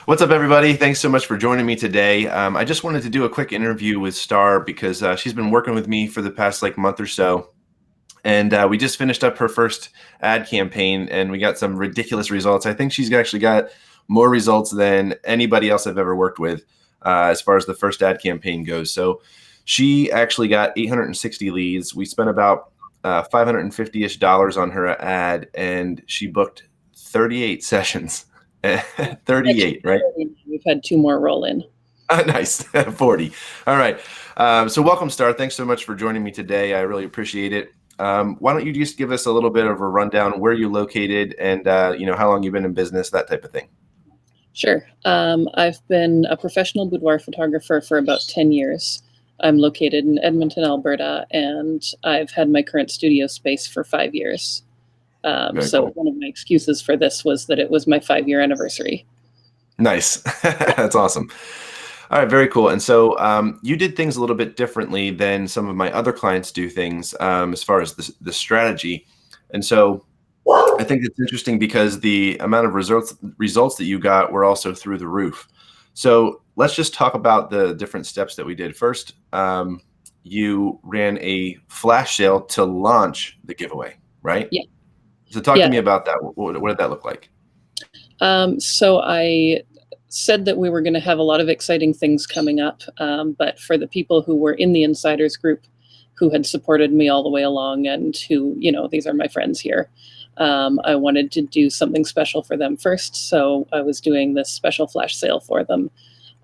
What's up, everybody? Thanks so much for joining me today. I just wanted to do a quick interview with Star because she's been working with me for the past month or so. And we just finished up her first ad campaign and we got some ridiculous results. I think she's actually got more results than anybody else I've ever worked with as far as the first ad campaign goes. So she actually got 860 leads. We spent about $550-ish on her ad and she booked 38 sessions. 38, right? We've had 2 more roll in. Nice. 40. All right. So welcome, Star. Thanks so much for joining me today. I really appreciate it. Why don't you just give us a little bit of a rundown where you're located and how long you've been in business, that type of thing. Sure. I've been a professional boudoir photographer for about 10 years. I'm located in Edmonton, Alberta, and I've had my current studio space for 5 years. So one of my excuses for this was that it was my 5-year anniversary. Nice. That's awesome. All right, very cool. And so you did things a little bit differently than some of my other clients do things as far as the strategy. And so I think it's interesting because the amount of results that you got were also through the roof. So let's just talk about the different steps that we did. First, you ran a flash sale to launch the giveaway, right? Yeah. So talk to me about that. What did that look like? So I said that we were going to have a lot of exciting things coming up, but for the people who were in the insiders group who had supported me all the way along and who, these are my friends here, I wanted to do something special for them first. So I was doing this special flash sale for them.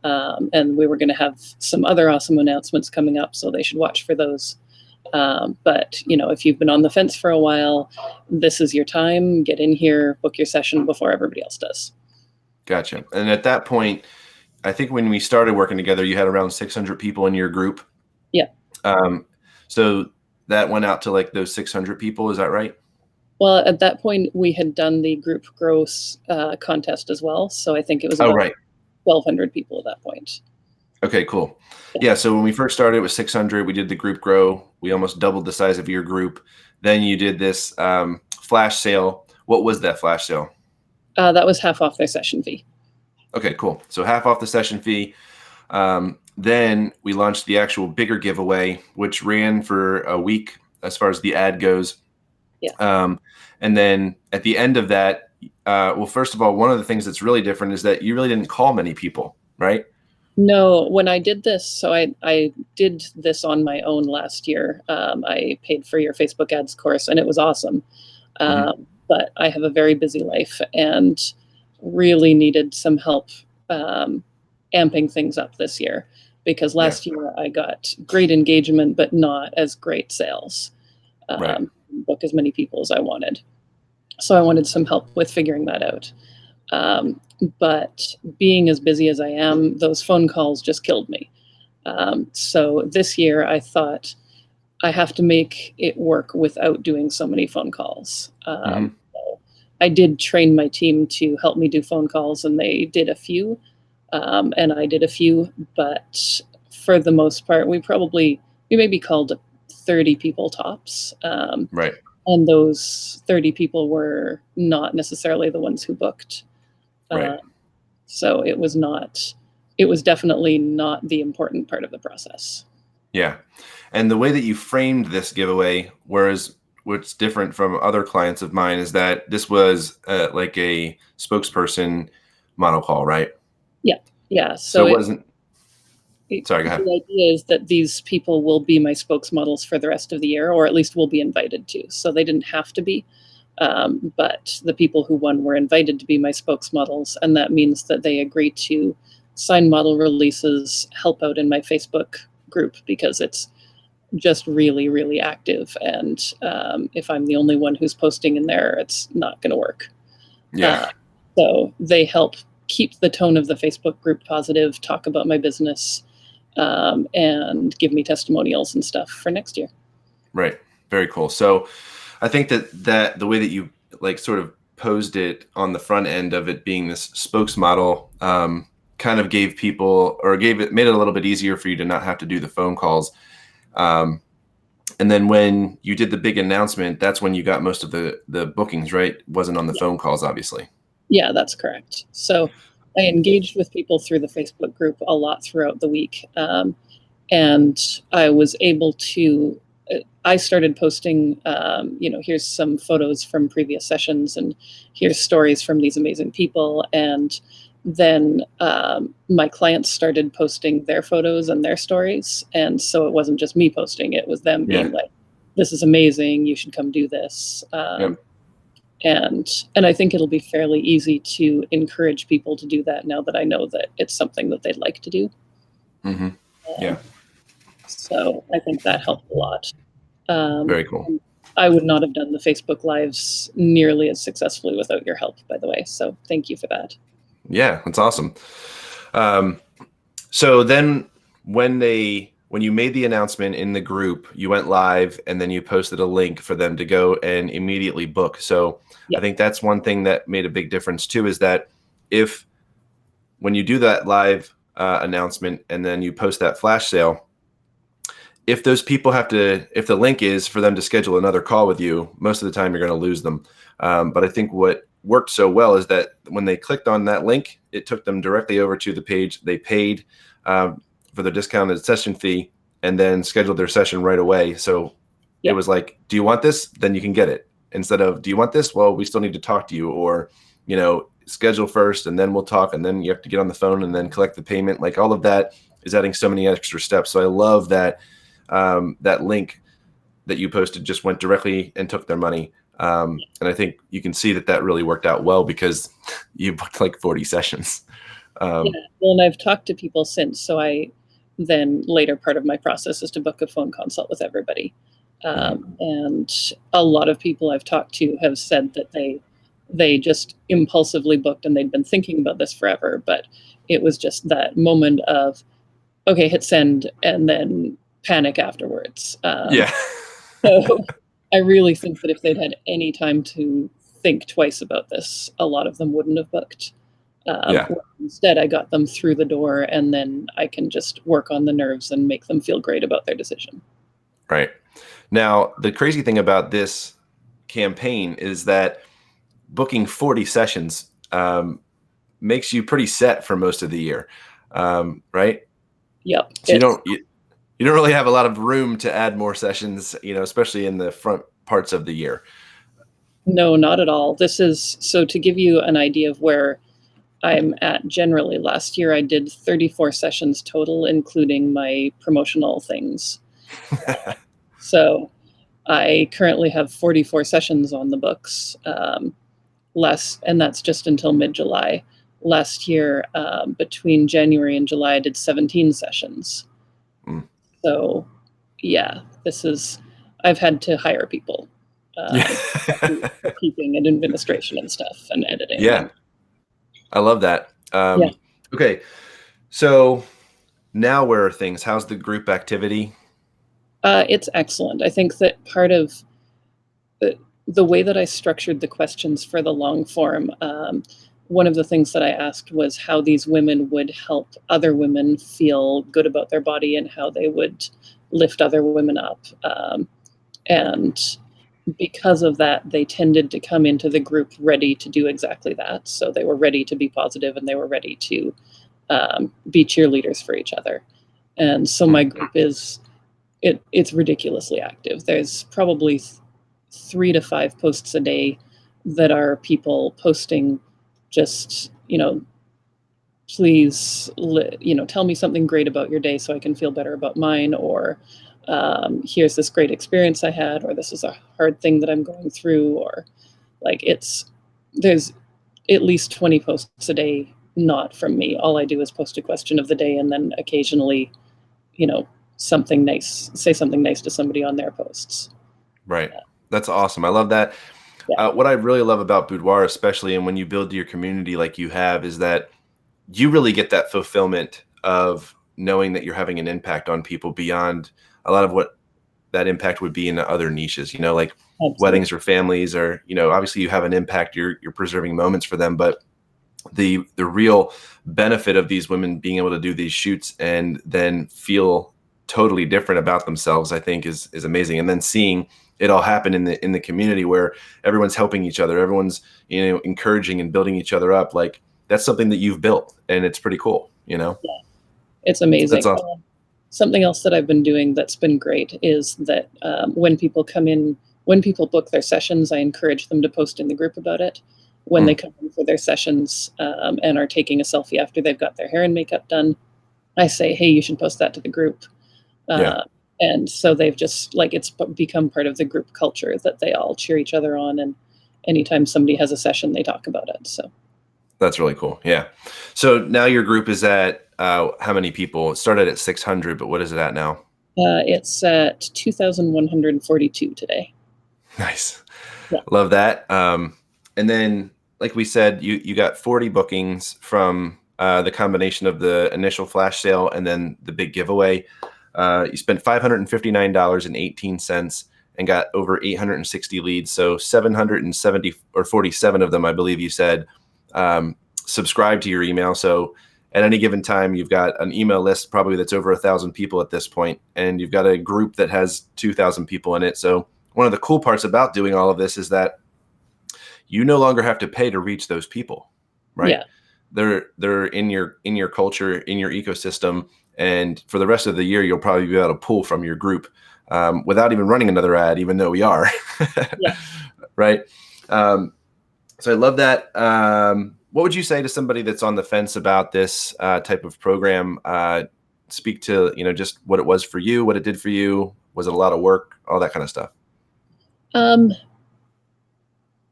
And we were going to have some other awesome announcements coming up, so they should watch for those. But if you've been on the fence for a while, this is your time. Get in here, book your session before everybody else does. Gotcha. And at that point, I think when we started working together, you had around 600 people in your group. Yeah. So that went out to those 600 people. Is that right? Well, at that point, we had done the group gross contest as well. So I think it was about 1,200 people at that point. Okay, cool. Yeah, so when we first started, it was 600. We did the group grow. We almost doubled the size of your group. Then you did this flash sale. What was that flash sale? That was half off their session fee. Okay, cool. So half off the session fee. Then we launched the actual bigger giveaway, which ran for a week as far as the ad goes. Yeah. And then at the end of that, well, first of all, one of the things that's really different is that you really didn't call many people, right? No, when I did this, so I did this on my own last year. I paid for your Facebook ads course and it was awesome. But I have a very busy life and really needed some help amping things up this year because last year I got great engagement, but not as great sales. Book as many people as I wanted. So I wanted some help with figuring that out. But being as busy as I am, those phone calls just killed me. So this year I thought I have to make it work without doing so many phone calls. So I did train my team to help me do phone calls and they did a few and I did a few, but for the most part, we maybe called 30 people tops. Right. And those 30 people were not necessarily the ones who booked. Right. So it was definitely not the important part of the process. Yeah. And the way that you framed this giveaway, what's different from other clients of mine is that this was like a spokesperson model call, right? Yeah. Yeah. So it wasn't. Sorry, go ahead. The idea is that these people will be my spokesmodels for the rest of the year, or at least will be invited to. So they didn't have to be. But the people who won were invited to be my spokesmodels, and that means that they agree to sign model releases, help out in my Facebook group because it's just really, really active. And if I'm the only one who's posting in there, it's not going to work. Yeah. So they help keep the tone of the Facebook group positive, talk about my business, and give me testimonials and stuff for next year. Right. Very cool. So I think that the way that you sort of posed it on the front end of it being this spokesmodel kind of gave people made it a little bit easier for you to not have to do the phone calls. And then when you did the big announcement, that's when you got most of the bookings, right? It wasn't on the phone calls, obviously. Yeah, that's correct. So I engaged with people through the Facebook group a lot throughout the week. And I was able to, I started posting, here's some photos from previous sessions and here's stories from these amazing people. And then my clients started posting their photos and their stories. And so it wasn't just me posting, it was them being Yeah. like, this is amazing, you should come do this. Yep. And I think it'll be fairly easy to encourage people to do that now that I know that it's something that they'd like to do. Mm-hmm. Yeah. So I think that helped a lot. Very cool. I would not have done the Facebook Lives nearly as successfully without your help, by the way. So thank you for that. Yeah, that's awesome. So then when you made the announcement in the group, you went live and then you posted a link for them to go and immediately book. So Yeah. I think that's one thing that made a big difference too, is that when you do that live announcement and then you post that flash sale, if those people if the link is for them to schedule another call with you, most of the time you're going to lose them. But I think what worked so well is that when they clicked on that link, it took them directly over to the page. They paid for their discounted session fee and then scheduled their session right away. So It was like, do you want this? Then you can get it. Instead of, do you want this? Well, we still need to talk to you, or, schedule first and then we'll talk. And then you have to get on the phone and then collect the payment. Like, all of that is adding so many extra steps. So I love that that link that you posted just went directly and took their money. And I think you can see that really worked out well because you booked like 40 sessions. Well, and I've talked to people since. So then later part of my process is to book a phone consult with everybody. And a lot of people I've talked to have said that they just impulsively booked and they'd been thinking about this forever, but it was just that moment of, okay, hit send, and then panic afterwards. So I really think that if they'd had any time to think twice about this, a lot of them wouldn't have booked. Instead, I got them through the door, and then I can just work on the nerves and make them feel great about their decision. Right. Now, the crazy thing about this campaign is that booking 40 sessions makes you pretty set for most of the year, right? Yep. So you don't really have a lot of room to add more sessions, especially in the front parts of the year. No, not at all. So to give you an idea of where I'm at generally, last year I did 34 sessions total, including my promotional things. So I currently have 44 sessions on the books, and that's just until mid-July. Last year, between January and July, I did 17 sessions. So yeah, I've had to hire people for keeping and administration and stuff and editing. Yeah. I love that. Okay. So now where are things? How's the group activity? It's excellent. I think that part of the way that I structured the questions for the long form, one of the things that I asked was how these women would help other women feel good about their body and how they would lift other women up. And because of that, they tended to come into the group ready to do exactly that. So they were ready to be positive and they were ready to be cheerleaders for each other. And so my group it's ridiculously active. There's probably 3 to 5 posts a day that are people posting just, please, tell me something great about your day so I can feel better about mine, or here's this great experience I had, or this is a hard thing that I'm going through, or there's at least 20 posts a day, not from me. All I do is post a question of the day and then occasionally, something nice, say something nice to somebody on their posts. Right. That's awesome. I love that. Yeah. What I really love about Boudoir, especially, and when you build your community like you have, is that you really get that fulfillment of knowing that you're having an impact on people beyond a lot of what that impact would be in other niches, like Absolutely. Weddings or families, or, obviously you have an impact, you're preserving moments for them, but the real benefit of these women being able to do these shoots and then feel totally different about themselves, I think is amazing. And then seeing it all happen in the community where everyone's helping each other, everyone's, encouraging and building each other up. Like, that's something that you've built, and it's pretty cool, you know? Yeah, it's amazing. That's awesome. Something else that I've been doing that's been great is that when people come in, when people book their sessions, I encourage them to post in the group about it. When they come in for their sessions and are taking a selfie after they've got their hair and makeup done, I say, hey, you should post that to the group. Yeah. And so they've just like, it's become part of the group culture that they all cheer each other on. And anytime somebody has a session, they talk about it. So That's really cool. Yeah. So now your group is at how many people? It started at 600, but what is it at now? it's at 2,142 today. Nice. Yeah. Love that. And then, like we said, you got 40 bookings from the combination of the initial flash sale and then the big giveaway. You spent $559.18 and got over 860 leads. So 770 or 47 of them, I believe you said, subscribe to your email. So at any given time, you've got an email list probably that's over 1,000 people at this point, and you've got a group that has 2,000 people in it. So one of the cool parts about doing all of this is that you no longer have to pay to reach those people, right? Yeah. They're in your culture, in your ecosystem, and for the rest of the year, you'll probably be able to pull from your group without even running another ad, even though we are. Yeah. Right. So I love that. What would you say to somebody that's on the fence about this type of program? Speak to, just what it was for you, what it did for you. Was it a lot of work? All that kind of stuff.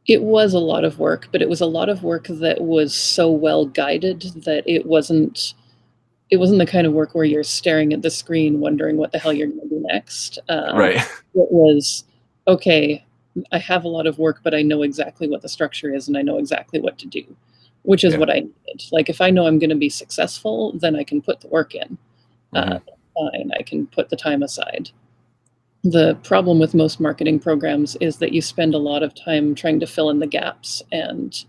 It was a lot of work, but it was a lot of work that was so well guided that it wasn't the kind of work where you're staring at the screen wondering what the hell you're going to do next. Right. It was, okay, I have a lot of work, but I know exactly what the structure is and I know exactly what to do, which is what I needed. Like, if I know I'm going to be successful, then I can put the work in. Fine, I can put the time aside. The problem with most marketing programs is that you spend a lot of time trying to fill in the gaps and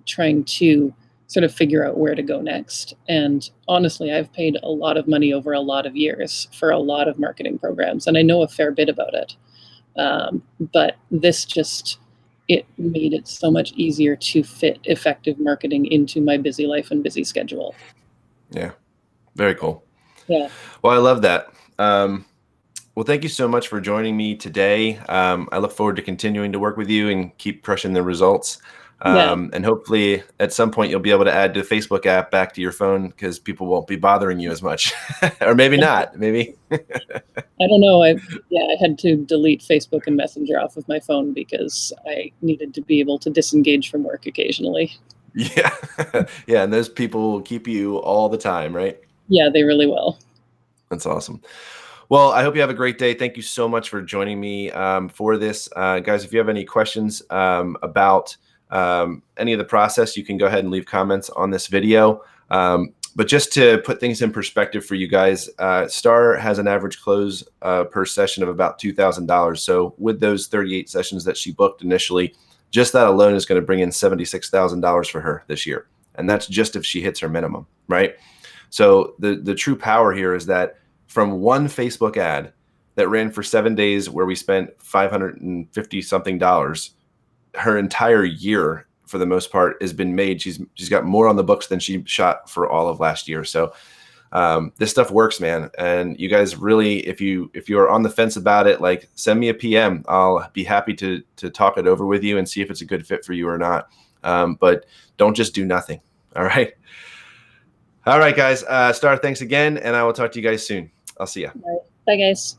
trying to sort of figure out where to go next. And honestly, I've paid a lot of money over a lot of years for a lot of marketing programs, and I know a fair bit about it. But this it made it so much easier to fit effective marketing into my busy life and busy schedule. Yeah. Very cool. Yeah. Well, I love that. Well, thank you so much for joining me today. I look forward to continuing to work with you and keep crushing the results. And hopefully at some point you'll be able to add the Facebook app back to your phone because people won't be bothering you as much. Or maybe not. Maybe. I don't know. I had to delete Facebook and Messenger off of my phone because I needed to be able to disengage from work occasionally. Yeah. Yeah. And those people will keep you all the time, right? Yeah, they really will. That's awesome. Well, I hope you have a great day. Thank you so much for joining me for this. Guys, if you have any questions about any of the process, you can go ahead and leave comments on this video. But just to put things in perspective for you guys, Star has an average close per session of about $2,000. So with those 38 sessions that she booked initially, just that alone is going to bring in $76,000 for her this year. And that's just if she hits her minimum, right? So the true power here is that from one Facebook ad that ran for 7 days where we spent $550 something, her entire year, for the most part, has been made. She's got more on the books than she shot for all of last year. So this stuff works, man. And you guys really, if you are on the fence about it, like, send me a PM. I'll be happy to talk it over with you and see if it's a good fit for you or not. But don't just do nothing. All right. All right, guys. Star, thanks again. And I will talk to you guys soon. I'll see you. All right. Bye, guys.